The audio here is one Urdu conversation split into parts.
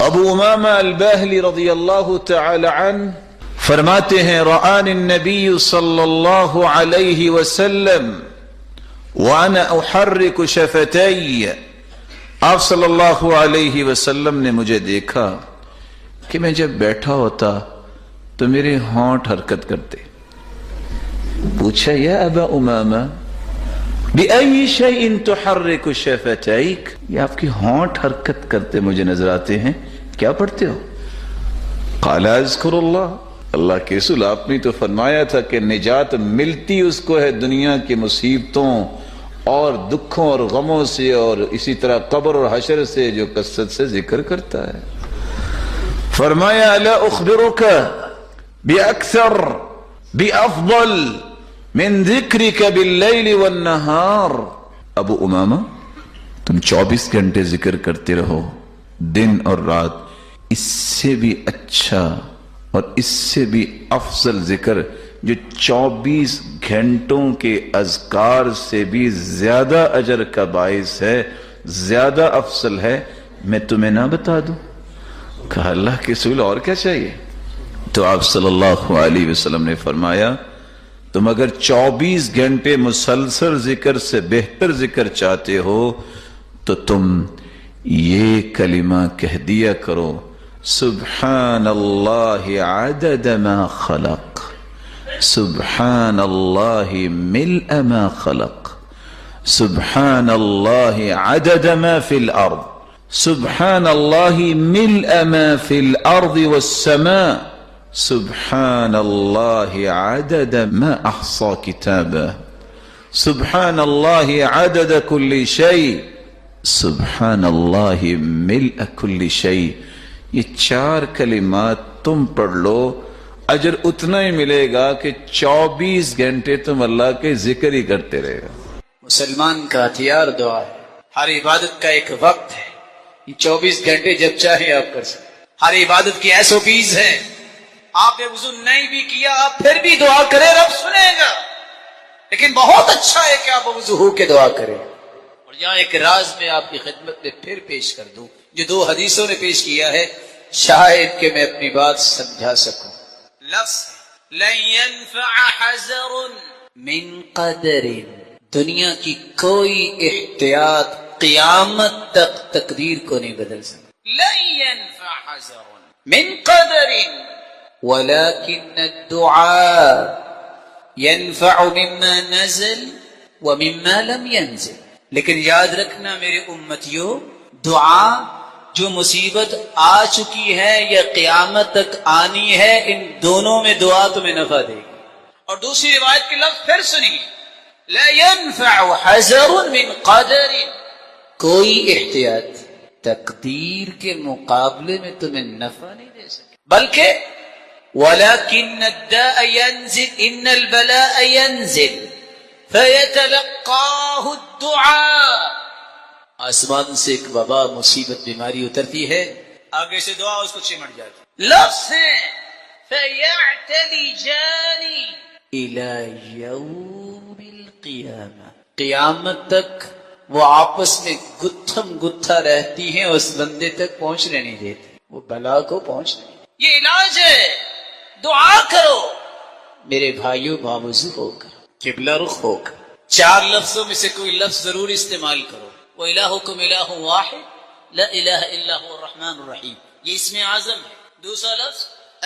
ابو امامہ الباہلی رضی اللہ تعالی عنہ فرماتے ہیں رآنی النبی صلی اللہ علیہ وسلم وانا احرک شفتی، آپ صلی اللہ علیہ وسلم نے مجھے دیکھا کہ میں جب بیٹھا ہوتا تو میرے ہونٹ حرکت کرتے. پوچھا یا ابا امامہ بأي شيء تحرك شفتيك، یہ آپ کی ہونٹ حرکت کرتے مجھے نظر آتے ہیں، کیا پڑھتے ہو؟ قال اذکر اللہ، اللہ کے رسول آپ نے تو فرمایا تھا کہ نجات ملتی اس کو ہے دنیا کی مصیبتوں اور دکھوں اور غموں سے، اور اسی طرح قبر اور حشر سے جو کثرت سے ذکر کرتا ہے. فرمایا الا اخبرک باکثر بافضل من ذکرک باللیل والنہار، ابو امامہ تم 24 گھنٹے ذکر کرتے رہو دن اور رات، اس سے بھی اچھا اور اس سے بھی افضل ذکر جو 24 گھنٹوں کے اذکار سے بھی زیادہ اجر کا باعث ہے، زیادہ افضل ہے، میں تمہیں نہ بتا دوں؟ کہا اللہ کے رسول اور کیا چاہیے؟ تو آپ صلی اللہ علیہ وسلم نے فرمایا تم اگر 24 گھنٹے مسلسل ذکر سے بہتر ذکر چاہتے ہو تو تم یہ کلمہ کہہ دیا کرو سبحان اللہ عدد ما خلق، سبحان اللہ ملء ما خلق، سبحان اللہ عدد ما فی الارض، سبحان اللہ ملء ما فی الارض والسماء، سبحان اللہ عدد ما احصى کتابه، سبحان اللہ عدد کل شیء، سبحان اللہ ملء کل شیء. یہ 4 کلمات تم پڑھ لو، اجر اتنا ہی ملے گا کہ 24 گھنٹے تم اللہ کے ذکر ہی کرتے رہے گا. مسلمان کا ہتھیار دعا ہے، ہر عبادت کا ایک وقت ہے، یہ 24 گھنٹے جب چاہے آپ کر سکتے. ہر عبادت کی SOPs ہیں، آپ نے وضو نہیں بھی کیا آپ پھر بھی دعا کریں رب سنے گا، لیکن بہت اچھا ہے کہ آپ وضو ہو کے دعا کریں. اور یہاں ایک راز میں آپ کی خدمت میں پھر پیش کر دوں جو 2 حدیثوں نے پیش کیا ہے، شاید کہ میں اپنی بات سمجھا سکوں. لفظ لن ينفع حذر من قدر، دنیا کی کوئی احتیاط قیامت تک تقدیر کو نہیں بدل سکتا. لن ينفع حذر من قدر ولكن الدعاء ينفع مما نزل ومما لم ينزل. لیکن یاد رکھنا میرے امتیوں، دعا جو مصیبت آ چکی ہے یا قیامت تک آنی ہے، ان دونوں میں دعا تمہیں نفع دے گی. اور دوسری روایت کے لفظ پھر سنیے، لا ينفع حذر من قدر، کوئی احتیاط تقدیر کے مقابلے میں تمہیں نفع نہیں دے سکے، بلکہ ولكن الداء ينزل ان البلاء ينزل فيتلقاه الدعاء، آسمان سے ایک وبا مصیبت بیماری اترتی ہے، آگے سے دعا اس کو چمٹ جاتی. لفظ ہے فيعتلجان الى يوم القيامة، قیامت تک وہ آپس میں گتھم گتھا رہتی ہیں، اس بندے تک پہنچنے نہیں دیتے، وہ بلا کو پہنچنے نہیں. یہ علاج ہے، دعا کرو میرے بھائیوں، باوضو ہو کر، قبلہ رخ ہو کر. 4 لفظوں میں سے کوئی لفظ ضرور استعمال کرو. وَإِلَٰهُكُمْ إِلَٰهٌ وَاحِدٌ لَا إِلَٰهَ إِلَّا هُوَ الرَّحْمَٰنُ الرَّحِيمُ، یہ اسم اعظم ہے. دوسرا لفظ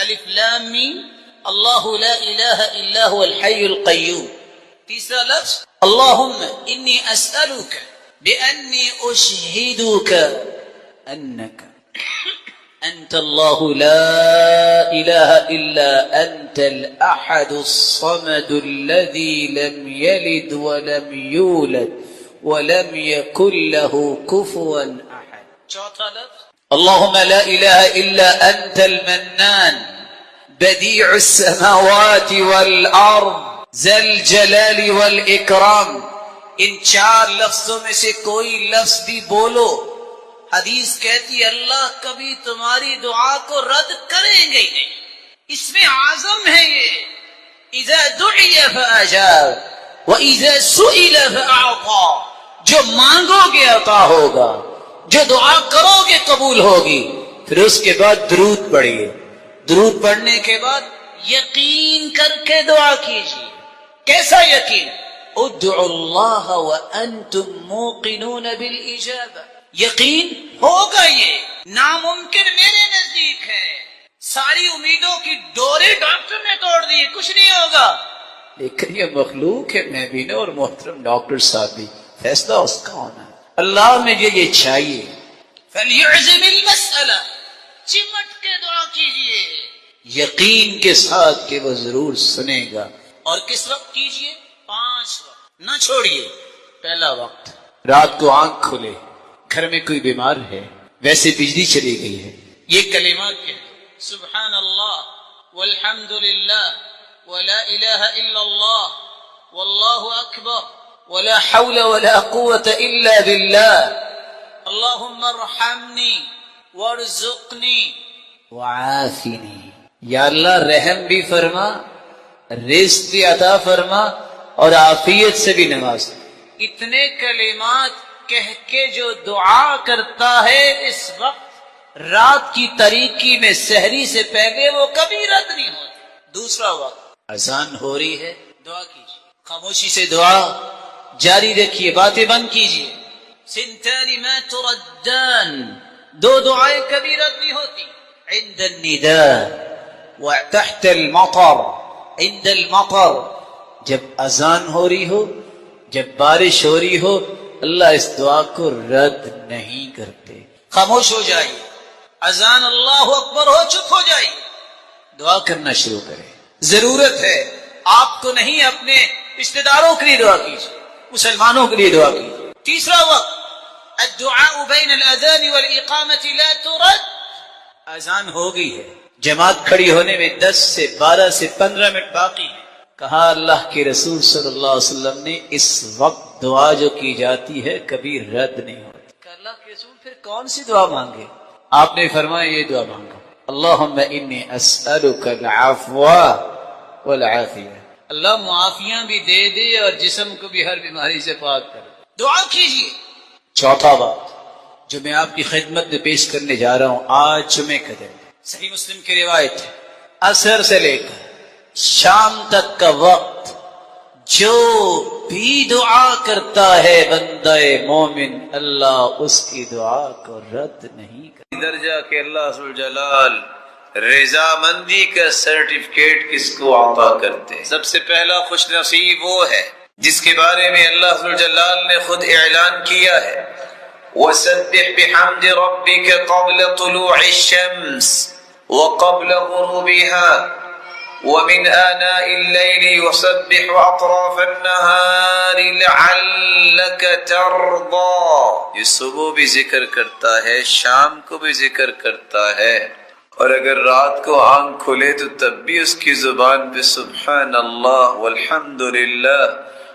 الف لام میم اللہ لا الہ الا هو الحی القیوم. تیسرا لفظ اللہم انی اسألک بأنی اشہدک انک انت اللہ لا الہ الا انت الاحد الصمد الذي لم يلد ولم يولد ولم يكن له كفوا احد. چوتھا لفظ اللهم لا اله الا انت المنان بديع السماوات والارض ذا الجلال والاکرام. ان 4 لفظوں میں سے کوئی لفظ بھی بولو، حدیث کہتی ہے اللہ کبھی تمہاری دعا کو رد کریں گے نہیں. اس میں اعظم ہے یہ، اذا دعی فاجاب واذا سئل فاعطى، جو مانگو گے عطا ہوگا، جو دعا کرو گے قبول ہوگی. پھر اس کے بعد درود پڑھیے. درود پڑھنے کے بعد یقین کر کے دعا کیجیے. کیسا یقین؟ ادعوا اللہ وانتم موقنون بالاجابہ. یقین ہوگا، یہ ناممکن میرے نزدیک ہے. ساری امیدوں کی ڈورے ڈاکٹر نے توڑ دی، کچھ نہیں ہوگا. لیکن یہ مخلوق ہے نبینا اور محترم ڈاکٹر صاحب بھی، فیصلہ اس کا ہونا. اللہ میں یہ چاہیے. فَلْيُعْزِمِ الْمَسْأَلَةَ، چمٹ کے دعا کیجئے یقین کے ساتھ کہ وہ ضرور سنے گا. اور کس وقت کیجئے؟ 5 وقت نہ چھوڑیے. پہلا وقت رات کو آنکھ کھلے، گھر میں کوئی بیمار ہے، ویسے بجلی چلی گئی ہے، یہ کلمات کہہ سبحان اللہ والحمد للہ ولا الہ الا اللہ واللہ اکبر ولا حول ولا قوة الا باللہ اللہم ارحمنی وارزقنی وعافنی. یا اللہ رحم بھی فرما، رزق بھی عطا فرما اور عافیت سے بھی نواز. اتنے کلمات کہہ کے جو دعا کرتا ہے اس وقت رات کی تاریکی میں سحری سے پہلے، وہ کبھی رد نہیں ہوتی. دوسرا وقت اذان ہو رہی ہے، دعا کیجیے. خاموشی سے دعا جاری رکھیے، باتیں بند کیجیے. سنتان ما تردان، 2 دعائیں کبھی رد نہیں ہوتی. عند النداء وتحت المطر. عند المطر، جب اذان ہو رہی ہو، جب بارش ہو رہی ہو، اللہ اس دعا کو رد نہیں کرتے. خاموش ہو جائیے، اذان اللہ اکبر ہو، چپ ہو جائیے، دعا کرنا شروع کریں. ضرورت ہے آپ کو نہیں، اپنے رشتہ داروں کے لیے دعا کیجیے، مسلمانوں کے لیے دعا کیجیے. تیسرا وقت الدعاء بین الاذان والاقامۃ لا ترد. اذان ہو گئی ہے، جماعت کھڑی ہونے میں 10 سے 12 سے 15 منٹ باقی ہے. کہا اللہ کے رسول صلی اللہ علیہ وسلم نے اس وقت دعا جو کی جاتی ہے کبھی رد نہیں ہوتی. کہ اللہ کے رسول پھر کون سی دعا مانگے؟ آپ نے فرمایا یہ دعا مانگو، اللہم انی اسألک العفو والعافیہ. اللہ معافیاں بھی دے دے اور جسم کو بھی ہر بیماری سے پاک کر. دعا کیجیے. چوتھا بات جو میں آپ کی خدمت میں پیش کرنے جا رہا ہوں آج جمعے کا دن، صحیح مسلم کی روایت ہے، عصر سے لے کر شام تک کا وقت جو بھی دعا کرتا ہے بندہ مومن، اللہ اس کی دعا کو رد نہیں کرتا. درجہ کہ اللہ ذوالجلال رضامندی کا سرٹیفکیٹ کس کو عطا کرتے. سب سے پہلا خوش نصیب وہ ہے جس کے بارے میں اللہ ذوالجلال نے خود اعلان کیا ہے وَسَبِّحْ بِحَمْدِ رَبِّكَ قَبْلَ طُلُوعِ الشَّمْسِ وَقَبْلَ غُرُوبِهَا وَمِنْ آنَاءِ اللَّيْلِ وَسَبِّحْ وَأَطْرَافَ النَّهَارِ لَعَلَّكَ تَرْضَى. یہ صبح بھی ذکر کرتا ہے، شام کو بھی ذکر کرتا ہے، اور اگر رات کو آنکھ کھلے تو تب بھی اس کی زبان پہ سبحان اللہ والحمد للہ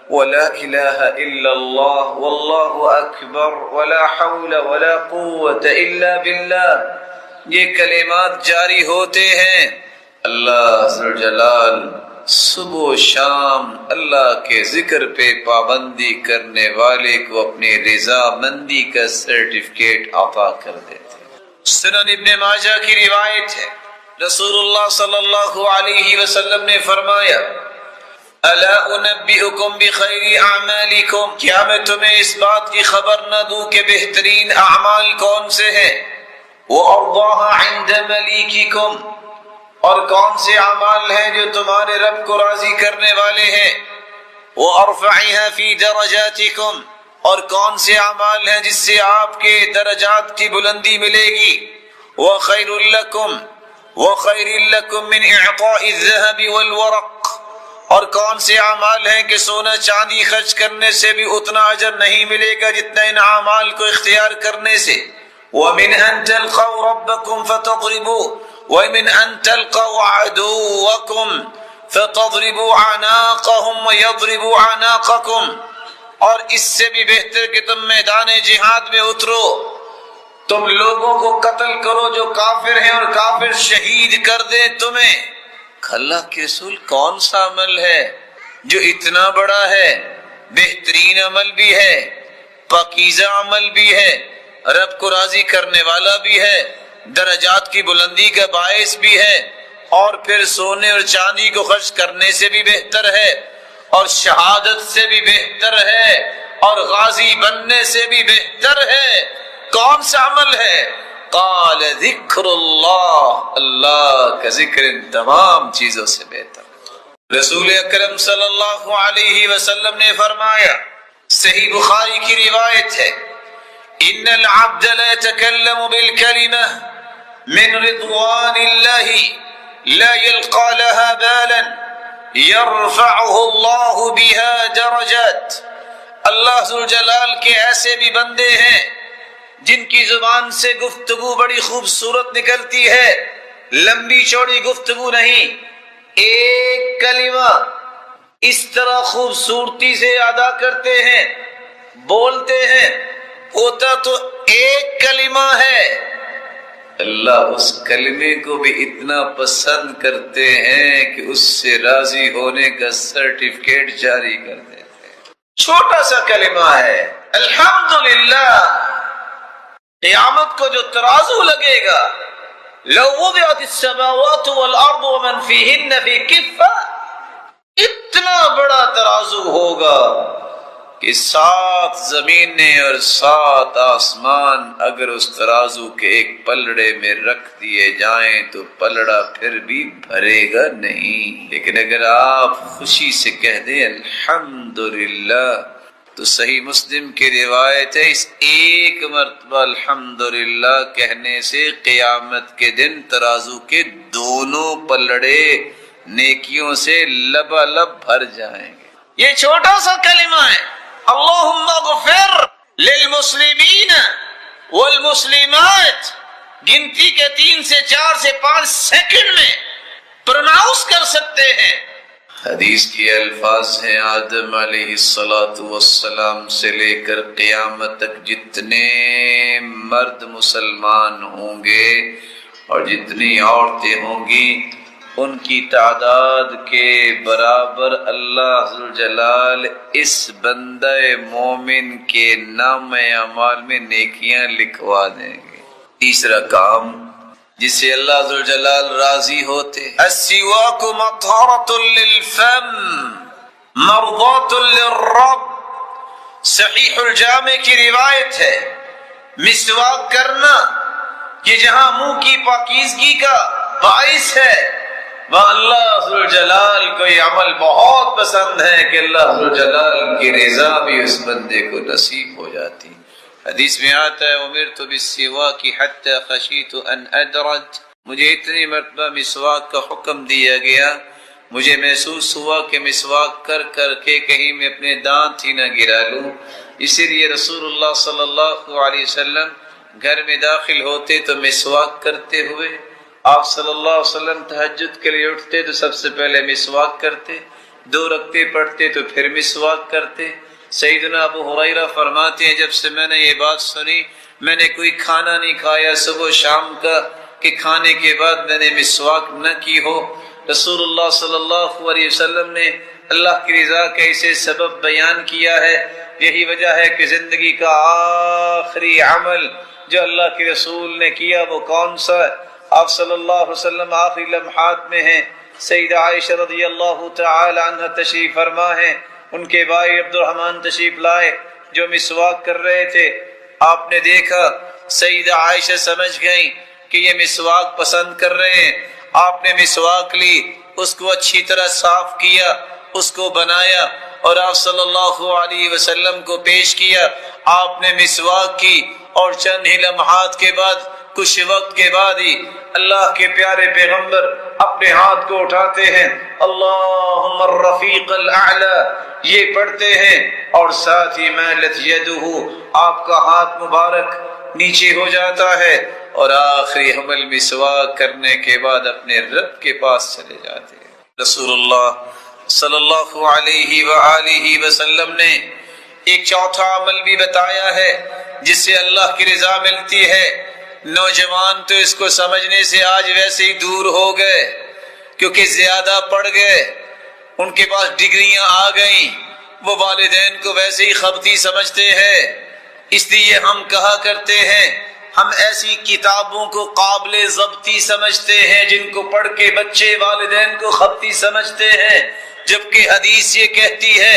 ولا الہ الا اللہ واللہ اکبر ولا حول ولا قوة الا باللہ یہ کلمات جاری ہوتے ہیں. اللہ ذوالجلال صبح و شام اللہ کے ذکر پہ پابندی کرنے والے کو اپنی رضامندی کا سرٹیفکیٹ عطا کر دیتے. سنن ابن ماجہ کی روایت ہے، رسول اللہ صلی اللہ علیہ وسلم نے فرمایا الا انبئکم بخیر اعمالکم، کیا میں تمہیں اس بات کی خبر نہ دوں کہ بہترین اعمال کون سے ہیں؟ وارضاها عند ملیککم، اور کون سے اعمال ہیں جو تمہارے رب کو راضی کرنے والے ہیں؟ وارفعها فی درجاتکم، اور کون سے اعمال ہیں جس سے آپ کے درجات کی بلندی ملے گی؟ وخیر لکم من اعطاء الذهب والورق، اور کون سے اعمال ہیں کہ سونا چاندی خرچ کرنے سے بھی اتنا اجر نہیں ملے گا جتنا ان اعمال کو اختیار کرنے سے. ومن ان تلقوا ربکم فتضربوا ومن ان تلقوا عدوکم فتضربوا اعناقهم ويضربوا اعناقکم، اور اس سے بھی بہتر کہ تم میدان جہاد میں اترو، تم لوگوں کو قتل کرو جو کافر ہیں اور کافر شہید کر دیں تمہیں. اللہ کے رسول کون سا عمل ہے جو اتنا بڑا ہے، بہترین عمل بھی ہے، پاکیزہ عمل بھی ہے، رب کو راضی کرنے والا بھی ہے، درجات کی بلندی کا باعث بھی ہے، اور پھر سونے اور چاندی کو خرچ کرنے سے بھی بہتر ہے، اور شہادت سے بھی بہتر ہے، اور غازی بننے سے بھی بہتر ہے۔ کون سا عمل ہے؟ قال ذکر اللہ، اللہ کا ذکر ان تمام چیزوں سے بہتر ہے۔ رسول اکرم صلی اللہ علیہ وسلم نے فرمایا، صحیح بخاری کی روایت ہے، ان العبد لا يتكلم بالكلمة من رضوان الله لا يلقى لها بالا يرفعه الله بها درجات۔ اللہ ذوالجلال کے ایسے بھی بندے ہیں جن کی زبان سے گفتگو بڑی خوبصورت نکلتی ہے، لمبی چوڑی گفتگو نہیں، ایک کلمہ اس طرح خوبصورتی سے ادا کرتے ہیں، بولتے ہیں، ہوتا تو ایک کلمہ ہے، اللہ اس کلمے کو بھی اتنا پسند کرتے ہیں کہ اس سے راضی ہونے کا سرٹیفکیٹ جاری کر دیتے ہیں۔ چھوٹا سا کلمہ ہے، الحمدللہ۔ قیامت کو جو ترازو لگے گا، لو وضعت السماوات والارض ومن فیہن فی کفہ، اتنا بڑا ترازو ہوگا کہ 7 زمینیں اور 7 آسمان اگر اس ترازو کے ایک پلڑے میں رکھ دیے جائیں تو پلڑا پھر بھی بھرے گا نہیں۔ لیکن اگر آپ خوشی سے کہہ دیں الحمدللہ، تو صحیح مسلم کی روایت ہے، اس ایک مرتبہ الحمدللہ کہنے سے قیامت کے دن ترازو کے دونوں پلڑے نیکیوں سے لبالب بھر جائیں گے۔ یہ چھوٹا سا کلمہ ہے، اللہم اغفر للمسلمین والمسلمات، گنتی کے 3 سے 4 سے 5 سیکنڈ میں پروناؤنس کر سکتے ہیں۔ حدیث کے الفاظ ہیں، آدم علیہ السلام سے لے کر قیامت تک جتنے مرد مسلمان ہوں گے اور جتنی عورتیں ہوں گی، ان کی تعداد کے برابر اللہ ذوالجلال اس بندہ مومن کے نام اعمال میں نیکیاں لکھوا دیں گے۔ تیسرا کام جس سے اللہ ذوالجلال راضی ہوتے، السواک مطہرۃ للفم مرضات للرب۔ صحیح الجامع کی روایت ہے، مسواک کرنا کہ جہاں منہ کی پاکیزگی کا باعث ہے، وہاں اللہ ذوالجلال کو یہ عمل بہت پسند ہے کہ اللہ ذوالجلال کی رضا بھی اس بندے کو نصیب ہو جاتی۔ حدیث میں آتا ہے، امرت بالسواک حتی خشیت ان ادرج، مجھے اتنی مرتبہ مسواک کا حکم دیا گیا، مجھے محسوس ہوا کہ مسواک کر کر کے کہیں میں اپنے دانت ہی نہ گرا لوں۔ اسی لیے رسول اللہ صلی اللہ علیہ وسلم گھر میں داخل ہوتے تو مسواک کرتے ہوئے، آپ صلی اللہ علیہ وسلم تہجد کے لیے اٹھتے تو سب سے پہلے مسواک کرتے، 2 رکعتیں پڑھتے تو پھر مسواک کرتے۔ سیدنا ابو ہریرہ فرماتے ہیں، جب سے میں نے یہ بات سنی، میں نے کوئی کھانا نہیں کھایا صبح و شام کا کہ کھانے کے بعد میں نے مسواک نہ کی ہو۔ رسول اللہ صلی اللہ علیہ وسلم نے اللہ کی رضا کا اسے سبب بیان کیا ہے۔ یہی وجہ ہے کہ زندگی کا آخری عمل جو اللہ کے رسول نے کیا وہ کون سا ہے؟ آپ صلی اللہ علیہ وسلم آخری لمحات میں ہیں، سیدہ عائشہ رضی اللہ تعالی عنہ تشریف فرما ہیں، ان کے بھائی عبد الرحمن تشریف لائے جو مسواک کر رہے تھے۔ آپ نے دیکھا سیدہ عائشہ سمجھ گئیں کہ یہ مسواک پسند کر رہے ہیں۔ آپ نے مسواک لی، اس کو اچھی طرح صاف کیا، اس کو بنایا اور آپ صلی اللہ علیہ وسلم کو پیش کیا۔ آپ نے مسواک کی اور چند ہی لمحات کے بعد، کچھ وقت کے بعد ہی اللہ کے پیارے پیغمبر اپنے ہاتھ کو اٹھاتے ہیں، اللہم الرفیق الاعلی یہ پڑھتے ہیں، اور ساتھ ہی مالت یدہ آپ کا ہاتھ مبارک نیچے ہو جاتا ہے، اور آخری عمل مسواک کرنے کے بعد اپنے رب کے پاس چلے جاتے ہیں۔ رسول اللہ صلی اللہ علیہ وآلہ وسلم نے ایک چوتھا عمل بھی بتایا ہے جس سے اللہ کی رضا ملتی ہے۔ نوجوان تو اس کو سمجھنے سے آج ویسے ہی دور ہو گئے کیونکہ زیادہ پڑھ گئے، ان کے پاس ڈگریاں آ گئیں، وہ والدین کو ویسے ہی خبطی سمجھتے ہیں۔ اس لیے ہم کہا کرتے ہیں ہم ایسی کتابوں کو قابل ضبطی سمجھتے ہیں جن کو پڑھ کے بچے والدین کو خطی سمجھتے ہیں، جبکہ حدیث یہ کہتی ہے،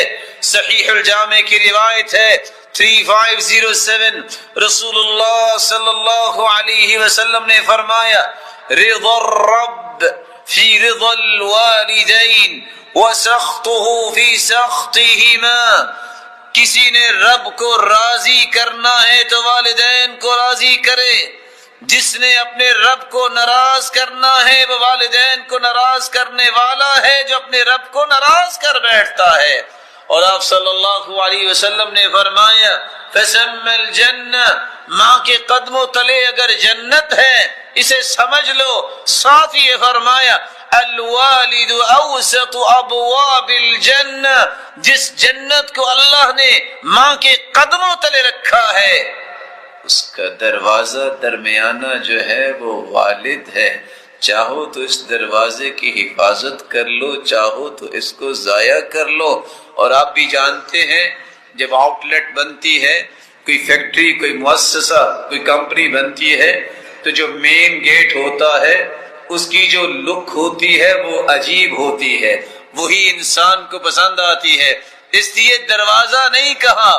صحیح الجامع کی روایت ہے 3507، رسول اللہ صلی اللہ علیہ وسلم نے فرمایا، رضا الرب فی رضا الوالدین وسخطہ فی سخطہما، کسی نے رب کو راضی کرنا ہے تو والدین کو راضی کرے، جس نے اپنے رب کو ناراض کرنا ہے وہ والدین کو ناراض کرنے والا ہے جو اپنے رب کو ناراض کر بیٹھتا ہے۔ اور آپ صلی اللہ علیہ وسلم نے فرمایا، فَسَمَّ الْجَنَّةِ، ماں کے قدموں تلے اگر جنت ہے اسے سمجھ لو۔ ساتھ ہی فرمایا، الوالد اوسط ابواب الجنہ، جس جنت کو اللہ نے ماں کے قدموں تلے رکھا ہے اس کا دروازہ درمیانہ جو ہے وہ والد ہے، چاہو تو اس دروازے کی حفاظت کر لو، چاہو تو اس کو ضائع کر لو۔ اور آپ بھی جانتے ہیں جب آؤٹ لیٹ بنتی ہے، کوئی فیکٹری، کوئی مؤسسہ، کوئی کمپنی بنتی ہے تو جو مین گیٹ ہوتا ہے اس کی جو لک ہوتی ہے وہ عجیب ہوتی ہے، وہی انسان کو پسند آتی ہے، اس لیے دروازہ نہیں کہا،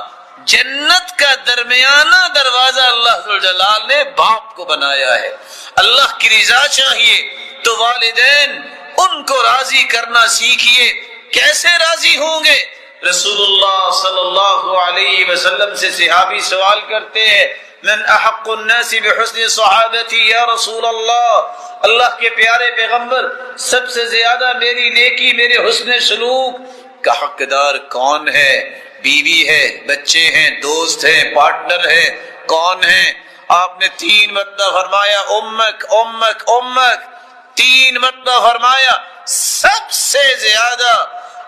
جنت کا درمیانہ دروازہ اللہ ذو الجلال نے باپ کو بنایا ہے۔ اللہ کی رضا چاہیے تو والدین ان کو راضی کرنا سیکھیے۔ کیسے راضی ہوں گے؟ رسول اللہ صلی اللہ علیہ وسلم سے صحابی سوال کرتے ہیں، من احق الناس بحسن صحابتی یا رسول اللہ کے پیارے پیغمبر، سب سے زیادہ میری نیکی، میرے حسن سلوک کا حقدار کون ہے؟ بیوی ہے، بچے ہیں، دوست ہیں، پارٹنر ہے، کون ہے؟ آپ نے 3 مرتبہ فرمایا امک امک امک، 3 مرتبہ فرمایا سب سے زیادہ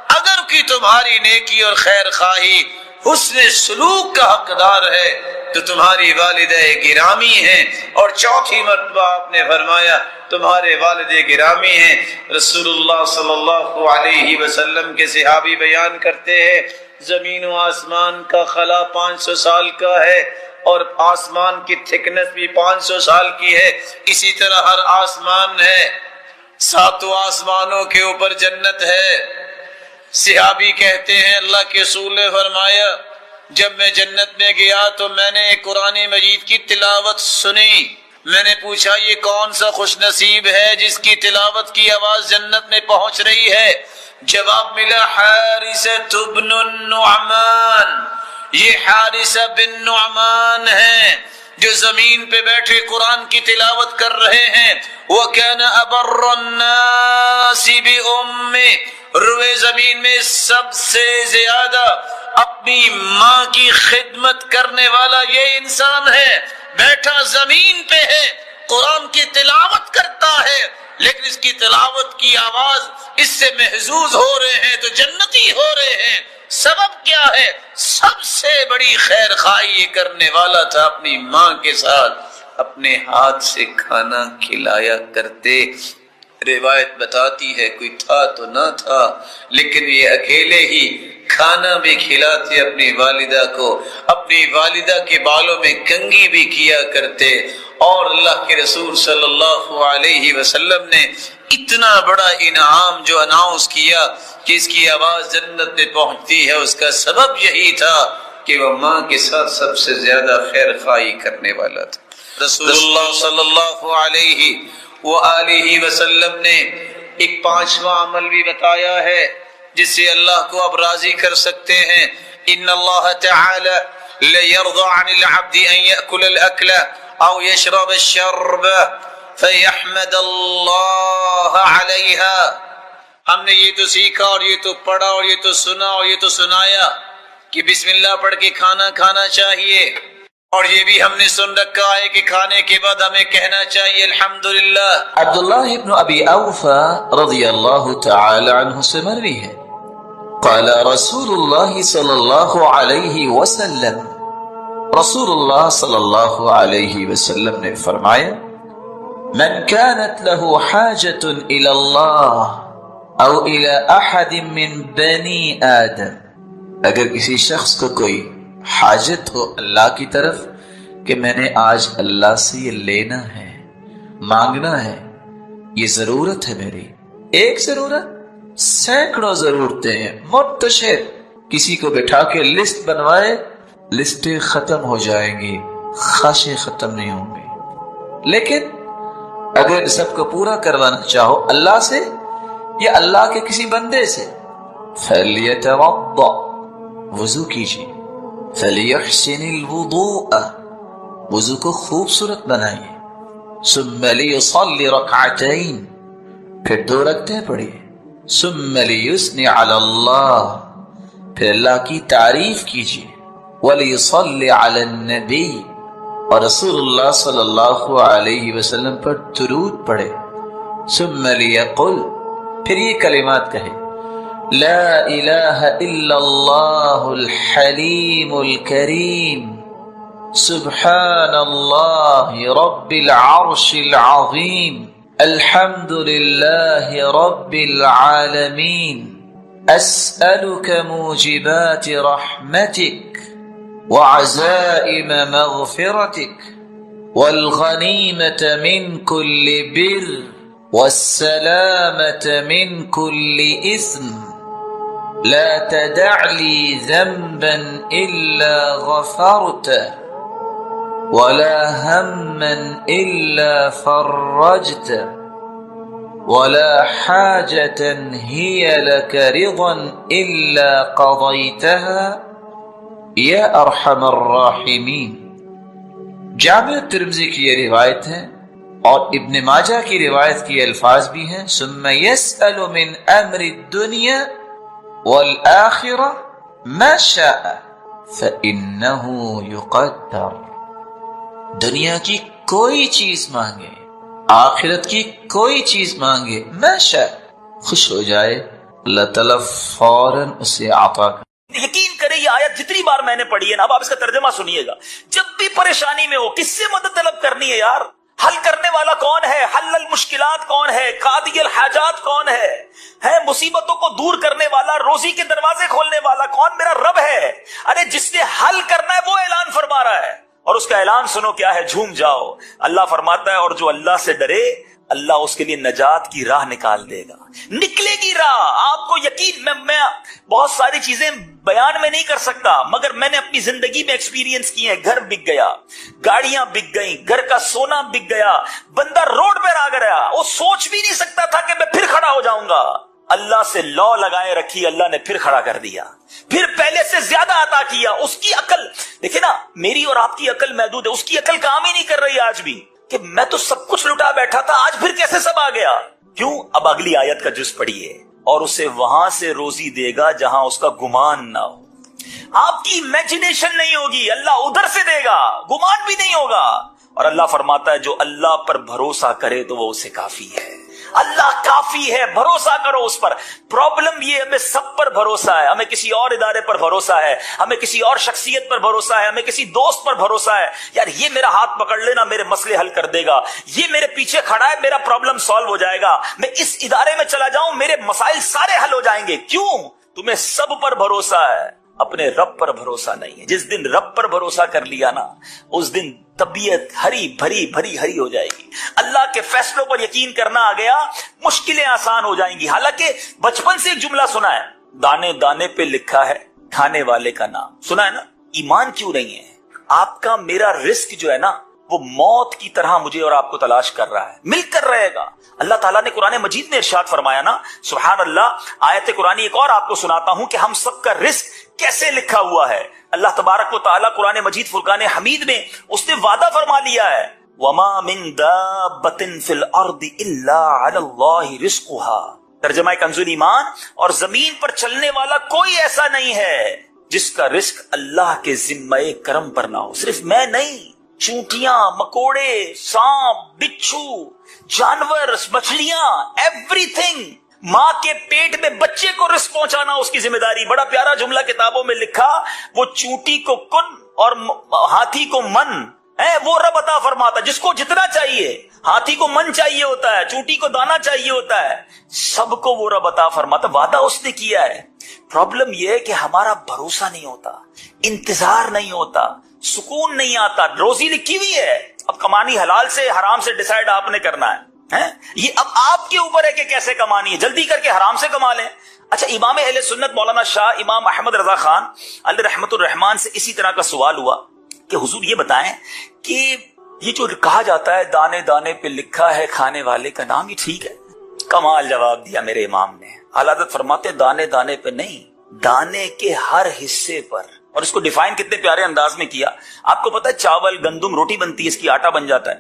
اگر کہ تمہاری نیکی اور خیر خواہی حسن سلوک کا حقدار ہے تو تمہاری والدہ گرامی ہیں، اور 4تھی مرتبہ آپ نے فرمایا تمہارے والد گرامی ہیں۔ رسول اللہ صلی اللہ علیہ وسلم کے صحابی بیان کرتے ہیں، زمین و آسمان کا خلا 500 سال کا ہے اور آسمان کی تھکنس بھی 500 سال کی ہے، اسی طرح ہر آسمان ہے، 7 آسمانوں کے اوپر جنت ہے۔ صحابی کہتے ہیں اللہ کے رسول نے فرمایا جب میں جنت میں گیا تو میں نے قرآن مجید کی تلاوت سنی، میں نے پوچھا یہ کون سا خوش نصیب ہے جس کی تلاوت کی آواز جنت میں پہنچ رہی ہے؟ جواب ملا حارثہ بن النعمان، یہ حارثہ بن نعمان ہیں جو زمین پہ بیٹھے قرآن کی تلاوت کر رہے ہیں۔ وَكَانَ أَبَرَّ النَّاسِ بِأُمِّهِ، روئے زمین میں سب سے زیادہ اپنی ماں کی خدمت کرنے والا یہ انسان ہے، بیٹھا زمین پہ ہے، قرآن کی تلاوت کرتا ہے، لیکن اس کی تلاوت کی آواز اس سے محظوظ ہو رہے ہیں تو جنتی ہو رہے ہیں۔ سبب کیا ہے؟ سب سے بڑی خیر خواہی یہ کرنے والا تھا، اپنی ماں کے ساتھ اپنے ہاتھ سے کھانا کھلایا کرتے۔ روایت بتاتی ہے کوئی تھا تو نہ تھا لیکن یہ اکیلے ہی کھانا بھی کھلاتے اپنی والدہ کو، اپنی والدہ کے بالوں میں کنگھی بھی کیا کرتے، اور اللہ کے رسول صلی اللہ علیہ وسلم نے اتنا بڑا انعام جو اناؤنس کیا کہ اس کی آواز جنت میں پہنچتی ہے، اس کا سبب یہی تھا کہ وہ ماں کے ساتھ سب سے زیادہ خیر خواہی کرنے والا تھا۔ رسول اللہ صلی اللہ علیہ وآلہ وسلم نے ایک 5واں عمل بھی بتایا ہے جس سے اللہ کو آپ راضی کر سکتے ہیں۔ ان اللہ تعالی لیرضى عن العبد ان يأكل الاكل او يشرب الشرب فيحمد اللہ علیہا۔ ہم نے یہ تو سیکھا اور یہ تو پڑھا اور یہ تو سنا اور یہ تو سنایا کہ بسم اللہ پڑھ کے کھانا کھانا چاہیے، اور یہ بھی ہم نے سن رکھا ہے کہ کھانے کے بعد ہمیں کہنا چاہیے الحمدللہ۔ عبداللہ ابن ابی اوفا رضی اللہ تعالی عنہ سے مروی ہے، قال رسول اللہ صلی اللہ علیہ وسلم، رسول اللہ صلی اللہ علیہ وسلم نے فرمایا، من كانت له حاجة الى اللہ او الى احد من بنی آدم، اگر کسی شخص کو کوئی حاجت ہو اللہ کی طرف، کہ میں نے آج اللہ سے یہ لینا ہے، مانگنا ہے، یہ ضرورت ہے میری۔ ایک ضرورت، سینکڑوں ضرورتیں ہیں منتشر، کسی کو بٹھا کے لسٹ بنوائے، لسٹیں ختم ہو جائیں گی، خواہشیں ختم نہیں ہوں گی۔ لیکن اگر سب کو پورا کروانا چاہو اللہ سے یا اللہ کے کسی بندے سے، فَلْيَتَوَضَّأْ، وضو کیجیے، فَلْيَحْسِنِ الْوُضُوءَ، وضو کو خوبصورت بنائیے، ثُمَّ لِيُصَلِّ رَكْعَتَيْن، پھر 2 رکعتیں پڑھیے، ثُمَّ لِيُثْنِ عَلَى اللَّهِ، پھر اللہ کی تعریف کیجیے، وَلِيُصَلِّ عَلَى النَّبِيِّ، اور رسول اللہ صلی اللہ علیہ وسلم پر درود پڑھے، ثم لیقل، پھر یہ کلمات کہے، لا الہ الا اللہ الحلیم الکریم، سبحان اللہ رب العرش العظیم، الحمد للہ رب العالمین، اسألک موجبات رحمتک وعزائم مغفرتك والغنيمة من كل بر والسلامة من كل إثم لا تدع لي ذنبا إلا غفرته ولا هما إلا فرجته ولا حاجة هي لك رضا إلا قضيتها یا ارحم الراحمین۔ جامع ترمذی کی یہ روایت ہے اور ابن ماجہ کی روایت کی الفاظ بھی ہیں، ثم يسأل من امر الدنیا والآخرہ ما شاء فإنه يقدر، دنیا کی کوئی چیز مانگے، آخرت کی کوئی چیز مانگے، ما شاء، خوش ہو جائے، اللہ تعالیٰ فوراً اسے عطا کر۔ یقین کریں یہ آیت جتنی بار میں نے پڑھی ہے نا، اب آپ اس کا ترجمہ سنیے گا، جب بھی پریشانی میں ہو کس سے مدد طلب کرنی ہے یار؟ حل کرنے والا کون ہے؟ حل المشکلات کون ہے؟ قاضی الحاجات کون ہے مصیبتوں کو دور کرنے والا، روزی کے دروازے کھولنے والا کون؟ میرا رب ہے۔ ارے جس نے حل کرنا ہے وہ اعلان فرما رہا ہے، اور اس کا اعلان سنو کیا ہے، جھوم جاؤ۔ اللہ فرماتا ہے اور جو اللہ سے ڈرے اللہ اس کے لیے نجات کی راہ نکال دے گا، نکلے گی راہ۔ آپ کو یقین، میں بہت ساری چیزیں بیان میں نہیں کر سکتا، مگر میں نے اپنی زندگی میں ایکسپیرینس کی ہیں۔ گھر بک گیا، گاڑیاں بک گئیں، گھر کا سونا بک گیا، بندہ روڈ پر آ گیا، وہ سوچ بھی نہیں سکتا تھا کہ میں پھر کھڑا ہو جاؤں گا۔ اللہ سے لا لگائے رکھی، اللہ نے پھر کھڑا کر دیا، پھر پہلے سے زیادہ عطا کیا۔ اس کی عقل دیکھیں نا، میری اور آپ کی عقل محدود ہے، اس کی عقل کام ہی نہیں کر رہی آج بھی، کہ میں تو سب کچھ لٹا بیٹھا تھا، آج پھر کیسے سب آ گیا؟ کیوں؟ اب اگلی آیت کا جز پڑھیے، اور اسے وہاں سے روزی دے گا جہاں اس کا گمان نہ ہو۔ آپ کی امیجنیشن نہیں ہوگی، اللہ ادھر سے دے گا، گمان بھی نہیں ہوگا۔ اور اللہ فرماتا ہے جو اللہ پر بھروسہ کرے تو وہ اسے کافی ہے۔ اللہ کافی ہے، بھروسہ کرو اس پر۔ پرابلم یہ ہمیں سب پر بھروسہ ہے، ہمیں کسی اور ادارے پر بھروسہ ہے، ہمیں کسی اور شخصیت پر بھروسہ ہے، ہمیں کسی دوست پر بھروسہ ہے، یار یہ میرا ہاتھ پکڑ لینا میرے مسئلے حل کر دے گا، یہ میرے پیچھے کھڑا ہے میرا پرابلم سالو ہو جائے گا، میں اس ادارے میں چلا جاؤں میرے مسائل سارے حل ہو جائیں گے۔ کیوں؟ تمہیں سب پر بھروسہ ہے، اپنے رب پر بھروسہ نہیں ہے۔ جس دن رب پر بھروسہ کر لیا نا، اس دن طبیعت ہری بھری ہو جائے گی۔ اللہ کے فیصلوں پر یقین کرنا آ گیا، مشکلیں آسان ہو جائیں گی۔ حالانکہ بچپن سے ایک جملہ سنا ہے، دانے دانے پہ لکھا ہے کھانے والے کا نام، سنا ہے نا؟ ایمان کیوں نہیں ہے؟ آپ کا میرا رزق جو ہے نا، وہ موت کی طرح مجھے اور آپ کو تلاش کر رہا ہے، مل کر رہے گا۔ اللہ تعالیٰ نے قرآن مجید میں ارشاد فرمایا نا، سبحان اللہ، آیت قرآن ایک اور آپ کو سناتا ہوں کہ ہم سب کا رزق کیسے لکھا ہوا ہے۔ اللہ تبارک و تعالیٰ قرآن مجید فرقان حمید میں اس نے وعدہ فرما لیا ہے، وَمَا مِن دَابَّةٍ فِي الْأَرْضِ إِلَّا عَلَى اللَّهِ رِزْقُهَا۔ ترجمہ کنز ایمان، اور زمین پر چلنے والا کوئی ایسا نہیں ہے جس کا رزق اللہ کے ذمہ کرم پر نہ ہو۔ صرف میں نہیں، چونٹیاں، مکوڑے، سانپ، بچھو، جانور، مچھلیاں، ایوری تھنگ۔ ماں کے پیٹ میں بچے کو رزق پہنچانا اس کی ذمہ داری۔ بڑا پیارا جملہ کتابوں میں لکھا، وہ چونٹی کو کن اور ہاتھی کو من ہے، وہ رب عطا فرماتا، جس کو جتنا چاہیے۔ ہاتھی کو من چاہیے ہوتا ہے، چونٹی کو دانا چاہیے ہوتا ہے، سب کو وہ رب عطا فرماتا، وعدہ اس نے کیا ہے۔ پرابلم یہ ہے کہ ہمارا بھروسہ نہیں ہوتا، انتظار نہیں ہوتا، سکون نہیں آتا. روزی لکھی ہوئی ہے, اب کمانی حلال سے حرام سے ڈیسائیڈ آپ نے کرنا ہے. یہ اب آپ کے اوپر ہے کہ کیسے کمانی ہے. جلدی کر کے حرام سے کما لیں. اچھا, امام اہل سنت مولانا شاہ امام احمد رضا خان علیہ رحمت الرحمان سے اسی طرح کا سوال ہوا کہ حضور یہ بتائیں کہ یہ جو کہا جاتا ہے دانے دانے پہ لکھا ہے کھانے والے کا نام, یہ ٹھیک ہے؟ کمال جواب دیا میرے امام نے. اعلیٰ حضرت فرماتے دانے دانے پہ نہیں, دانے کے ہر حصے پر. اور اس کو ڈیفائن کتنے پیارے انداز میں کیا. آپ کو پتا ہے چاول گندم روٹی بنتی ہے, اس کی آٹا بن جاتا ہے.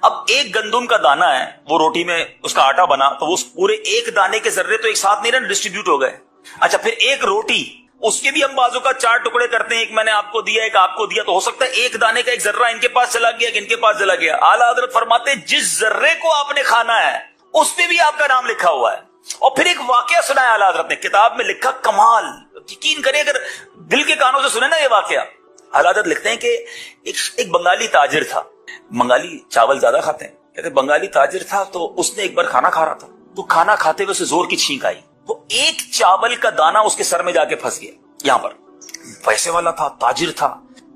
اب ایک گندم کا دانا ہے, وہ روٹی میں اس کا آٹا بنا, تو وہ پورے ایک دانے کے ذرے تو ایک ساتھ نہیں رہے, ڈسٹریبیوٹ ہو گئے. اچھا, پھر ایک روٹی, اس کے بھی ہم بازو کا 4 ٹکڑے کرتے ہیں, ایک میں نے آپ کو دیا ایک آپ کو دیا, تو ہو سکتا ہے ایک دانے کا ایک ذرہ ان کے پاس چلا گیا کہ ان کے پاس چلا گیا. اعلیٰ حضرت فرماتے جس ذرے کو آپ نے کھانا ہے اس پہ بھی آپ کا نام لکھا ہوا ہے. اور پھر ایک واقعہ سنایا اعلیٰ حضرت نے, کتاب میں لکھا, کمال, یقین کرے اگر دل کے کانوں سے سنے نا یہ واقعہ. اعلیٰ حضرت لکھتے ہیں کہ ایک بنگالی تاجر تھا. بنگالی چاول زیادہ کھاتے ہیں. کہتے بنگالی تاجر تھا, تو اس نے ایک بار کھانا کھا رہا تھا, تو کھانا کھاتے ہوئے اسے زور کی چھینک آئی, تو ایک چاول کا دانا اس کے سر میں جا کے پھنس گیا. یہاں پر پیسے والا تھا, تاجر تھا,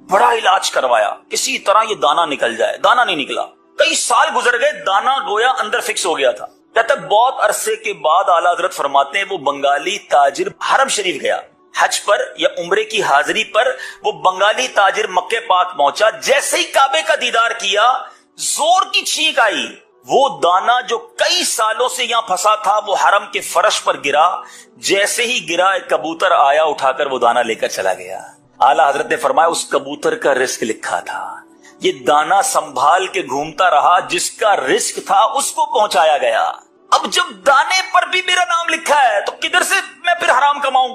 بڑا علاج کروایا کسی طرح یہ دانا نکل جائے, دانا نہیں نکلا. کئی سال گزر گئے, دانا گویا اندر فکس ہو گیا تھا. کہتا بہت عرصے کے بعد اعلیٰ حضرت فرماتے ہیں وہ بنگالی تاجر حرم شریف گیا حج پر یا عمرے کی حاضری پر. وہ بنگالی تاجر مکہ پاک پہنچا, جیسے ہی کعبے کا دیدار کیا زور کی چھینک آئی. وہ دانا جو کئی سالوں سے یہاں پھنسا تھا وہ حرم کے فرش پر گرا. جیسے ہی گرا ایک کبوتر آیا, اٹھا کر وہ دانا لے کر چلا گیا. اعلیٰ حضرت نے فرمایا اس کبوتر کا رزق لکھا تھا, یہ دانا سنبھال کے گھومتا رہا, جس کا رزق تھا اس کو پہنچایا گیا. اب جب دانے پر بھی میرا نام لکھا ہے تو کدھر سے میں پھر حرام کماؤں؟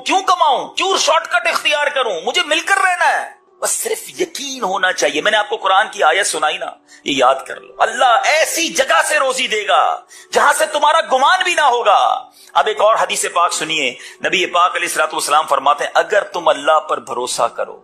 کیوں شارٹ کٹ اختیار کروں؟ مجھے مل کر رہنا ہے. بس صرف یقین ہونا چاہیے. میں نے آپ کو قرآن کی آیت سنائی نا, یہ یاد کر لو. اللہ ایسی جگہ سے روزی دے گا جہاں سے تمہارا گمان بھی نہ ہوگا. اب ایک اور حدیث پاک سنیے, نبی پاک علیہ الصلوۃ والسلام فرماتے ہیں اگر تم اللہ پر بھروسہ کرو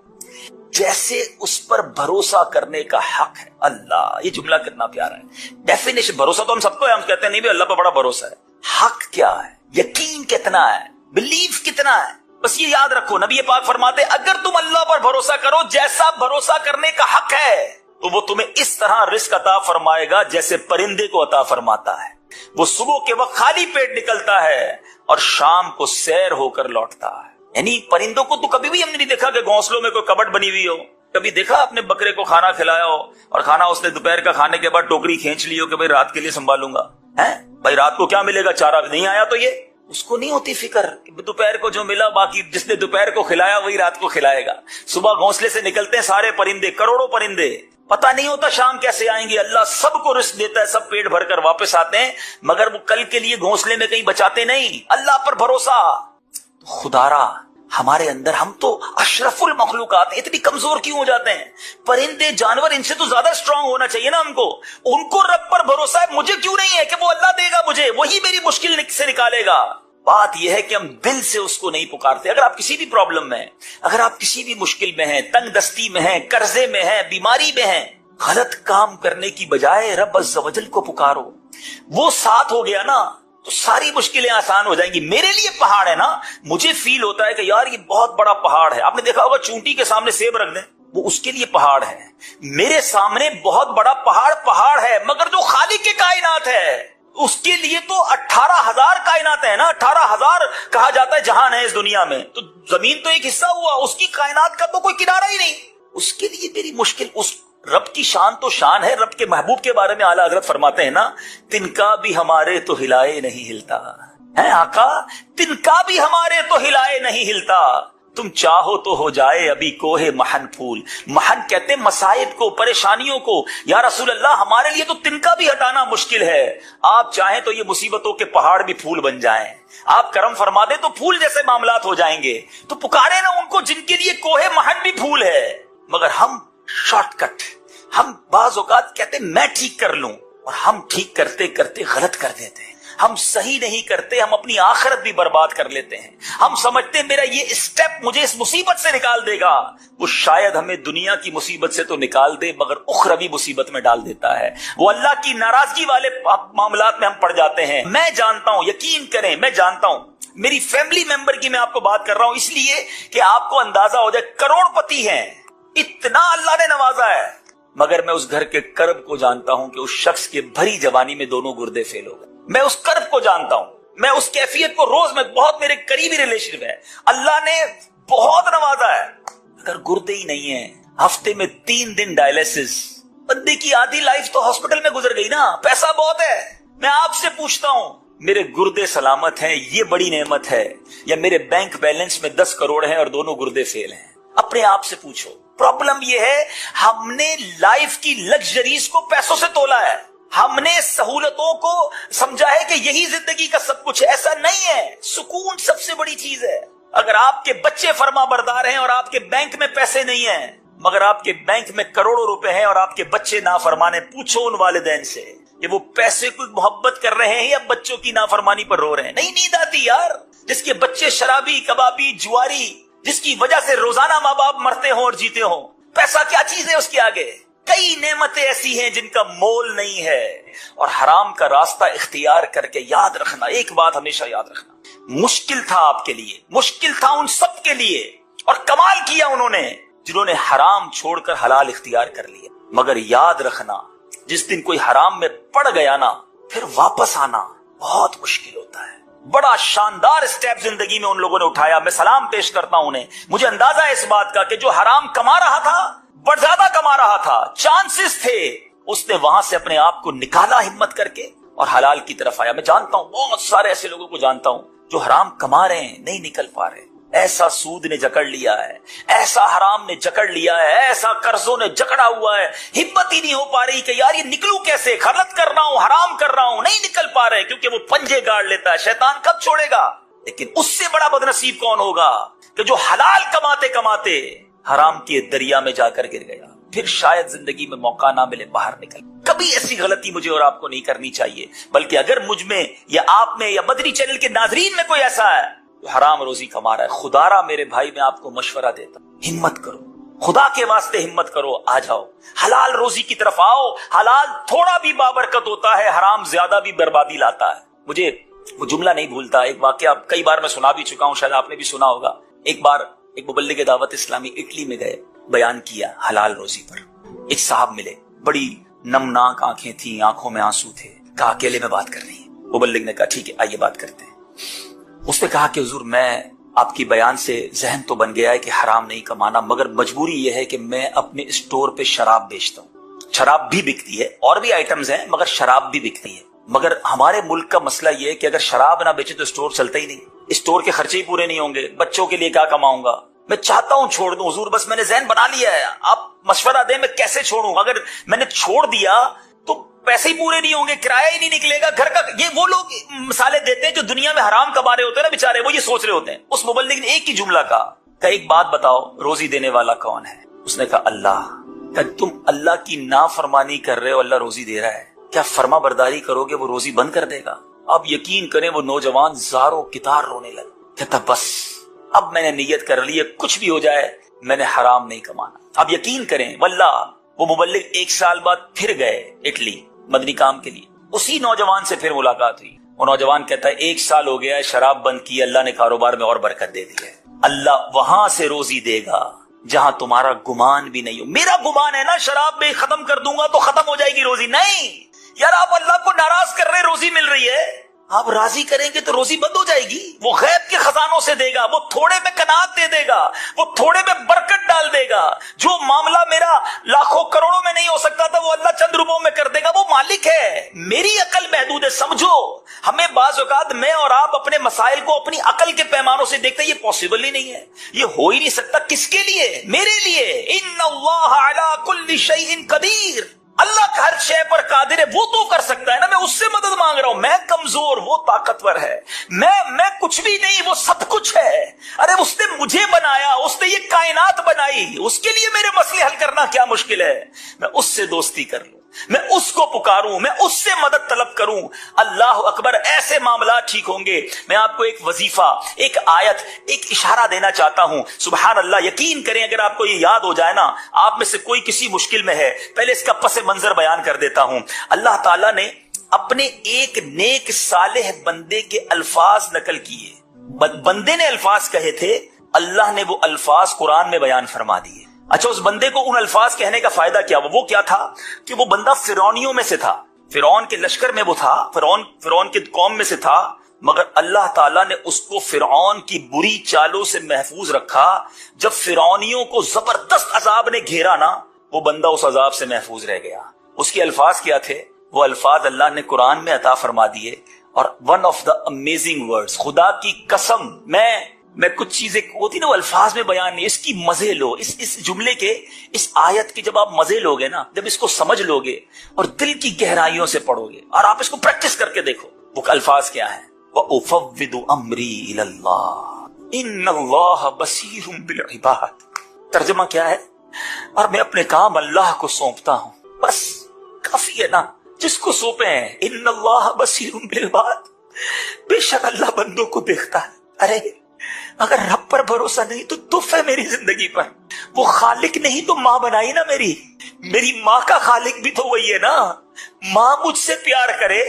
جیسے اس پر بھروسہ کرنے کا حق ہے. اللہ, یہ جملہ کتنا پیارا ہے. ڈیفینیشن, بھروسہ تو ہم سب کو ہے, ہم کہتے ہیں نہیں بھی اللہ پر بڑا بھروسہ ہے. حق کیا ہے, یقین کتنا ہے, بلیف کتنا ہے. بس یہ یاد رکھو, نبی پاک فرماتے اگر تم اللہ پر بھروسہ کرو جیسا بھروسہ کرنے کا حق ہے تو وہ تمہیں اس طرح رزق عطا فرمائے گا جیسے پرندے کو عطا فرماتا ہے. وہ صبح کے وقت خالی پیٹ نکلتا ہے اور شام کو سیر ہو کر لوٹتا ہے. یعنی پرندوں کو تو کبھی بھی ہم نے نہیں دیکھا کہ گھونسلوں میں کوئی کبٹ بنی ہوئی ہو. کبھی دیکھا اپنے بکرے کو کھانا کھلایا ہو اور کھانا اس نے دوپہر کا کھانے کے بعد ٹوکری کھینچ لی ہو کہ بھائی رات کے لیے سنبھالوں گا, بھائی رات کو کیا ملے گا, چارہ نہیں آیا تو یہ اس کو نہیں ہوتی فکر کہ دوپہر کو جو ملا باقی جس نے دوپہر کو کھلایا وہی رات کو کھلائے گا. صبح گھونسلے سے نکلتے ہیں سارے پرندے, کروڑوں پرندے, پتہ نہیں ہوتا شام کیسے آئیں گے. اللہ سب کو رزق دیتا ہے, سب پیٹ بھر کر واپس آتے ہیں, مگر وہ کل کے لیے گھونسلے میں کہیں بچاتے نہیں. اللہ پر بھروسہ. خدارا ہمارے اندر, ہم تو اشرف المخلوقات اتنی کمزور کیوں ہو جاتے ہیں؟ پرندے جانور ان سے تو زیادہ اسٹرانگ ہونا چاہیے نا ہم کو. ان کو رب پر بھروسہ ہے, مجھے کیوں نہیں ہے کہ وہ اللہ دے گا مجھے, وہی میری مشکل سے نکالے گا. بات یہ ہے کہ ہم دل سے اس کو نہیں پکارتے. اگر آپ کسی بھی پرابلم میں ہیں, اگر آپ کسی بھی مشکل میں ہیں, تنگ دستی میں ہیں, قرضے میں ہیں, بیماری میں ہیں, غلط کام کرنے کی بجائے رب عز و جل کو پکارو. وہ ساتھ ہو گیا نا تو ساری مشکلیں آسان ہو جائیں گی. میرے لیے پہاڑ ہے نا, مجھے فیل ہوتا ہے کہ یار یہ بہت بڑا پہاڑ ہے. آپ نے دیکھا ہوگا چونٹی کے سامنے سیب رکھ دیں, وہ اس کے لیے پہاڑ ہے. میرے سامنے بہت بڑا پہاڑ ہے, مگر جو خالق کے کائنات ہے اس کے لیے تو 18,000 کائنات ہیں نا. 18,000 کہا جاتا ہے جہان ہے اس دنیا میں, تو زمین تو ایک حصہ ہوا, اس کی کائنات کا تو کوئی کنارہ ہی نہیں. اس کے لیے میری مشکل, اس رب کی شان تو شان ہے. رب کے محبوب کے بارے میں اعلیٰ حضرت فرماتے ہیں نا, تنکا بھی ہمارے تو ہلائے نہیں ہلتا ہے آقا, تنکا بھی ہمارے تو ہلائے نہیں ہلتا. تم چاہو تو ہو جائے ابھی کوہ محن پھول. محن کہتے ہیں مصائب کو, پریشانیوں کو. یا رسول اللہ ہمارے لیے تو تنکا بھی ہٹانا مشکل ہے, آپ چاہیں تو یہ مصیبتوں کے پہاڑ بھی پھول بن جائیں. آپ کرم فرما دیں تو پھول جیسے معاملات ہو جائیں گے. تو پکارے نا ان کو جن کے لیے کوہ محن بھی پھول ہے. مگر ہم شارٹ کٹ, ہم بعض اوقات کہتے ہیں میں ٹھیک کر لوں, اور ہم ٹھیک کرتے کرتے غلط کر دیتے ہیں. ہم صحیح نہیں کرتے, ہم اپنی آخرت بھی برباد کر لیتے ہیں. ہم سمجھتے ہیں میرا یہ اسٹیپ مجھے اس مصیبت سے نکال دے گا. وہ شاید ہمیں دنیا کی مصیبت سے تو نکال دے مگر اخروی مصیبت میں ڈال دیتا ہے. وہ اللہ کی ناراضگی والے معاملات میں ہم پڑ جاتے ہیں. میں جانتا ہوں, یقین کریں میں جانتا ہوں, میری فیملی ممبر کی میں آپ کو بات کر رہا ہوں اس لیے کہ آپ کو اندازہ ہو جائے. کروڑ پتی ہیں, اتنا اللہ نے نوازا ہے، مگر میں اس گھر کے کرب کو جانتا ہوں کہ اس شخص کے بھری جوانی میں دونوں گردے فیل ہو گئے۔ میں اس کرب کو جانتا ہوں، میں اس کیفیت کو روز میں بہت میرے قریبی ریلیشن ہے، اللہ نے بہت نوازا ہے، اگر گردے ہی نہیں ہیں، ہفتے میں 3 دن ڈائلیسس، بندے کی آدھی لائف تو ہاسپٹل میں گزر گئی نا، پیسہ بہت ہے۔ میں آپ سے پوچھتا ہوں، میرے گردے سلامت ہیں، یہ بڑی نعمت ہے، یا میرے بینک بیلنس میں 10 کروڑ ہیں اور دونوں گردے فیل ہیں؟ اپنے آپ سے پوچھو۔ پرابلم یہ ہے ہم نے لائف کی لگژریز کو پیسوں سے تولا ہے، ہم نے سہولتوں کو سمجھا ہے کہ یہی زندگی کا سب کچھ ہے۔ ایسا نہیں ہے، سکون سب سے بڑی چیز ہے۔ اگر آپ کے بچے فرما بردار ہیں اور آپ کے بینک میں پیسے نہیں ہیں، مگر آپ کے بینک میں کروڑوں روپے ہیں اور آپ کے بچے نافرمانے، پوچھو ان والدین سے کہ وہ پیسے کو محبت کر رہے ہیں یا بچوں کی نافرمانی پر رو رہے ہیں؟ نہیں، نیند آتی یار، جس کے بچے شرابی، کبابی، جواری، جس کی وجہ سے روزانہ ماں باپ مرتے ہوں اور جیتے ہوں، پیسہ کیا چیز ہے اس کے آگے؟ کئی نعمتیں ایسی ہیں جن کا مول نہیں ہے۔ اور حرام کا راستہ اختیار کر کے یاد رکھنا، ایک بات ہمیشہ یاد رکھنا، مشکل تھا آپ کے لیے، مشکل تھا ان سب کے لیے، اور کمال کیا انہوں نے جنہوں نے حرام چھوڑ کر حلال اختیار کر لیا۔ مگر یاد رکھنا، جس دن کوئی حرام میں پڑ گیا نا، پھر واپس آنا بہت مشکل ہوتا ہے۔ بڑا شاندار اسٹیپ زندگی میں ان لوگوں نے اٹھایا، میں سلام پیش کرتا ہوں انہیں۔ مجھے اندازہ ہے اس بات کا کہ جو حرام کما رہا تھا، بڑا زیادہ کما رہا تھا، چانسز تھے، اس نے وہاں سے اپنے آپ کو نکالا ہمت کر کے اور حلال کی طرف آیا۔ میں جانتا ہوں، بہت سارے ایسے لوگوں کو جانتا ہوں جو حرام کما رہے ہیں، نہیں نکل پا رہے۔ ایسا سود نے جکڑ لیا ہے، ایسا حرام نے جکڑ لیا ہے، ایسا قرضوں نے جکڑا ہوا ہے، ہمت ہی نہیں ہو پا رہی کہ یار یہ نکلوں کیسے، غلط کر رہا ہوں، حرام کر رہا ہوں، نہیں نکل پا رہے، کیونکہ وہ پنجے گاڑ لیتا ہے۔ شیطان کب چھوڑے گا؟ لیکن اس سے بڑا بدنصیب کون ہوگا کہ جو حلال کماتے کماتے حرام کے دریا میں جا کر گر گیا، پھر شاید زندگی میں موقع نہ ملے باہر نکل۔ کبھی ایسی غلطی مجھے اور آپ کو نہیں کرنی چاہیے، بلکہ اگر مجھ میں یا آپ میں یا مدنی چینل کے ناظرین میں کوئی ایسا ہے تو حرام روزی کما رہا ہے، خدا را میرے بھائی میں آپ کو مشورہ دیتا ہوں، ہمت کرو، خدا کے واسطے ہمت کرو، آ جاؤ حلال روزی کی طرف آؤ۔ حلال تھوڑا بھی بابرکت ہوتا ہے، حرام زیادہ بھی بربادی لاتا ہے۔ مجھے وہ جملہ نہیں بھولتا، ایک واقعہ کئی بار میں سنا بھی چکا ہوں، شاید آپ نے بھی سنا ہوگا۔ ایک بار ایک مبلغ دعوت اسلامی اٹلی میں گئے، بیان کیا حلال روزی پر۔ ایک صاحب ملے، بڑی نمناک آنکھیں تھیں، آنکھوں میں آنسو تھے، کہا اکیلے میں بات کرنی ہے۔ مبلغ نے کہا ٹھیک ہے آئیے بات کرتے ہیں۔ اس نے کہا کہ حضور میں آپ کی بیان سے ذہن تو بن گیا ہے کہ حرام نہیں کمانا، مگر مجبوری یہ ہے کہ میں اپنے اسٹور پہ شراب بیچتا ہوں۔ شراب بھی بکتی ہے، اور بھی آئٹمز ہیں، مگر شراب بھی بکتی ہے۔ مگر ہمارے ملک کا مسئلہ یہ ہے کہ اگر شراب نہ بیچے تو اسٹور چلتا ہی نہیں، اسٹور کے خرچے ہی پورے نہیں ہوں گے، بچوں کے لیے کیا کماؤں گا؟ میں چاہتا ہوں چھوڑ دوں حضور، بس میں نے ذہن بنا لیا ہے، آپ مشورہ دیں میں کیسے چھوڑوں؟ اگر میں نے چھوڑ دیا تو پیسے ہی پورے نہیں ہوں گے، کرایہ ہی نہیں نکلے گا گھر کا۔ یہ وہ لوگ مثالیں دیتے ہیں جو دنیا میں حرام کما رہے ہوتے ہیں نا بیچارے، وہ یہ سوچ رہے ہوتے ہیں۔ اس مبلغ نے ایک ہی جملہ کہا کہ ایک بات بتاؤ، روزی دینے والا کون ہے؟ اس نے کہا اللہ۔ کہ تم اللہ کی نافرمانی کر رہے ہو، اللہ روزی دے رہا ہے، کیا فرما برداری کرو گے وہ روزی بند کر دے گا؟ اب یقین کریں وہ نوجوان زاروں کتار رونے لگا، کہتا بس اب میں نے نیت کر لی ہے، کچھ بھی ہو جائے میں نے حرام نہیں کمانا۔ اب یقین کریں واللہ وہ مبلغ 1 سال بعد پھر گئے اٹلی مدنی کام کے لیے، اسی نوجوان سے پھر ملاقات ہوئی۔ وہ نوجوان کہتا ہے 1 سال ہو گیا ہے شراب بند کی، اللہ نے کاروبار میں اور برکت دے دی ہے، اللہ وہاں سے روزی دے گا جہاں تمہارا گمان بھی نہیں ہو۔ میرا گمان ہے نا شراب میں ختم کر دوں گا تو ختم ہو جائے گی روزی، نہیں یار، آپ اللہ کو ناراض کر رہے، روزی مل رہی ہے، آپ راضی کریں گے تو روزی بند ہو جائے گی۔ وہ غیب کے خزانوں سے دے گا، وہ تھوڑے میں قناعت دے دے گا، وہ تھوڑے میں برکت ڈال دے گا۔ جو معاملہ میرا لاکھوں کروڑوں میں نہیں ہو سکتا تھا وہ اللہ چند روپوں میں کر دے گا، وہ مالک ہے۔ میری عقل محدود ہے، سمجھو۔ ہمیں بعض اوقات میں اور آپ اپنے مسائل کو اپنی عقل کے پیمانوں سے دیکھتے ہیں، یہ پاسبل ہی نہیں ہے، یہ ہو ہی نہیں سکتا۔ کس کے لیے؟ میرے لیے۔ ان اللہ علی کل شیء قدیر، اللہ کا ہر شے پر قادر ہے، وہ تو کر سکتا ہے نا، میں اس سے مدد مانگ رہا ہوں۔ میں کمزور، وہ طاقتور ہے، میں کچھ بھی نہیں، وہ سب کچھ ہے۔ ارے اس نے مجھے بنایا، اس نے یہ کائنات بنائی، اس کے لیے میرے مسئلے حل کرنا کیا مشکل ہے؟ میں اس سے دوستی کر لوں، میں اس کو پکاروں، میں اس سے مدد طلب کروں، اللہ اکبر، ایسے معاملات ٹھیک ہوں گے۔ میں آپ کو ایک وظیفہ، ایک آیت، ایک اشارہ دینا چاہتا ہوں، سبحان اللہ۔ یقین کریں اگر آپ کو یہ یاد ہو جائے نا، آپ میں سے کوئی کسی مشکل میں ہے، پہلے اس کا پس منظر بیان کر دیتا ہوں۔ اللہ تعالیٰ نے اپنے ایک نیک صالح بندے کے الفاظ نقل کیے، بندے نے الفاظ کہے تھے، اللہ نے وہ الفاظ قرآن میں بیان فرما دیے۔ اچھا اس بندے کو ان الفاظ کہنے کا فائدہ کیا وہ کیا تھا کہ وہ بندہ فرعونیوں میں سے تھا، فرعون کے لشکر میں وہ تھا، فرعون کی قوم میں سے تھا، مگر اللہ تعالیٰ نے اس کو فرعون کی بری چالوں سے محفوظ رکھا۔ جب فرعونیوں کو زبردست عذاب نے گھیرا نا، وہ بندہ اس عذاب سے محفوظ رہ گیا۔ اس کے الفاظ کیا تھے؟ وہ الفاظ اللہ نے قرآن میں عطا فرما دیے، اور one of the amazing words, خدا کی قسم میں کچھ چیزیں ہوتی نا وہ الفاظ میں بیان نہیں، اس کی مزے لو، اس جملے کے، اس آیت کی جب آپ مزے لوگے نا، جب اس کو سمجھ لوگے اور دل کی گہرائیوں سے پڑھو گے اور آپ اس کو پریکٹس کر کے دیکھو، وہ الفاظ کیا ہیں؟ وَأُفَوِّضُ أَمْرِي إِلَى اللَّهِ إِنَّ اللَّهَ بَصِيرٌ بِالْعِبَادِ۔ ترجمہ کیا ہے؟ اور میں اپنے کام اللہ کو سونپتا ہوں، بس کافی ہے نا، جس کو سونپے ہیں إِنَّ اللَّهَ بَصِيرٌ بِالْعِبَادِ، بے شک اللہ بندوں کو دیکھتا ہے۔ ارے اگر رب پر بھروسہ نہیں تو تف ہے میری زندگی پر، وہ خالق نہیں تو ماں بنائی نا میری ماں کا خالق بھی تو وہی ہے نا۔ ماں مجھ سے پیار کرے،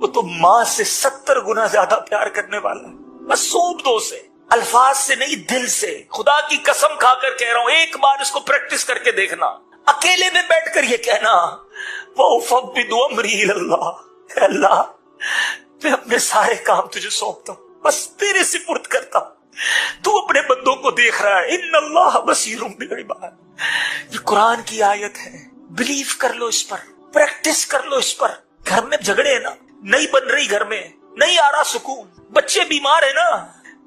وہ تو ماں سے 70 گنا زیادہ پیار کرنے والا ہے۔ بس سونپ دو اسے، الفاظ سے نہیں دل سے۔ خدا کی قسم کھا کر کہہ رہا ہوں، ایک بار اس کو پریکٹس کر کے دیکھنا، اکیلے میں بیٹھ کر یہ کہنا وَأُفَوِّضُ أَمْرِي إِلَى اللَّهِ، اے اللہ میں اپنے سارے کام تجھے سونپتا ہوں، بس تیرے سپرد کرتا ہوں، تو اپنے بندوں کو دیکھ رہا ہے۔ ان اللہ بصیر بالعباد، یہ قرآن کی آیت ہے، بلیو کر لو اس پر، پریکٹس کر لو اس پر۔ گھر میں جھگڑے ہیں نا، نہیں بن رہی، گھر میں نہیں آ رہا سکون، بچے بیمار ہیں نا،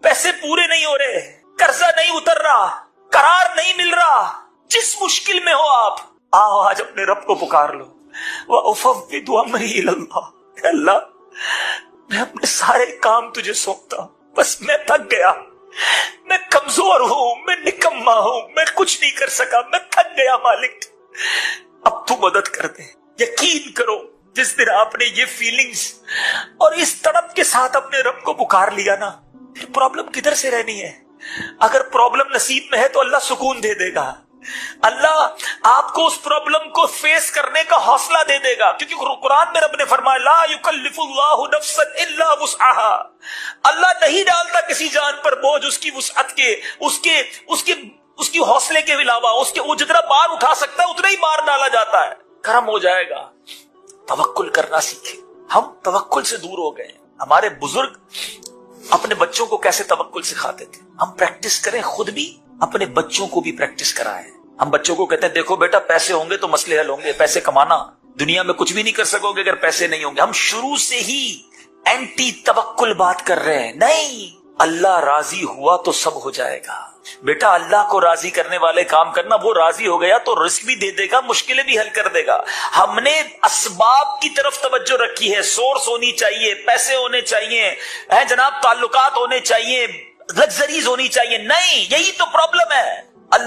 پیسے پورے نہیں ہو رہے، قرضہ نہیں اتر رہا، قرار نہیں مل رہا، جس مشکل میں ہو آپ آؤ آج اپنے رب کو پکار لو۔ وَأُفَوِّضُ أَمْرِي إِلَى اللَّهِ، اے اللہ میں اپنے سارے کام تجھے سونپتا ہوں، بس میں تھک گیا، میں کمزور ہوں، میں نکما ہوں، میں کچھ نہیں کر سکا، میں تھک گیا مالک، اب تو مدد کر دے۔ یقین کرو جس دن آپ نے یہ فیلنگز اور اس تڑپ کے ساتھ اپنے رب کو پکار لیا نا، پھر پرابلم کدھر سے رہنی ہے؟ اگر پرابلم نصیب میں ہے تو اللہ سکون دے دے گا، اللہ آپ کو اس پرابلم کو فیس کرنے کا حوصلہ دے دے گا، کیونکہ قرآن میں رب نے فرمایا لا یکلف اللہ نفسا الا وسعها، اللہ نہیں ڈالتا کسی جان پر بوجھ اس کی وسعت کے، اس کی حوصلے کے علاوہ، اس کے وہ جتنا بار اٹھا سکتا ہے اتنا ہی بار ڈالا جاتا ہے، کرم ہو جائے گا۔ توکل کرنا سیکھیں، ہم توکل سے دور ہو گئے۔ ہمارے بزرگ اپنے بچوں کو کیسے توکل سکھاتے تھے، ہم پریکٹس کریں، خود بھی اپنے بچوں کو بھی پریکٹس کرائیں۔ ہم بچوں کو کہتے ہیں دیکھو بیٹا پیسے ہوں گے تو مسئلے حل ہوں گے، پیسے کمانا، دنیا میں کچھ بھی نہیں کر سکو گے اگر پیسے نہیں ہوں گے۔ ہم شروع سے ہی اینٹی توکل بات کر رہے ہیں، نہیں، اللہ راضی ہوا تو سب ہو جائے گا بیٹا، اللہ کو راضی کرنے والے کام کرنا، وہ راضی ہو گیا تو رزق بھی دے دے گا، مشکلیں بھی حل کر دے گا۔ ہم نے اسباب کی طرف توجہ رکھی ہے، سورس ہونی چاہیے، پیسے ہونے چاہیے، جناب تعلقات ہونے چاہیے، لگژریز ہونی چاہیے، نہیں، یہی تو پرابلم ہے۔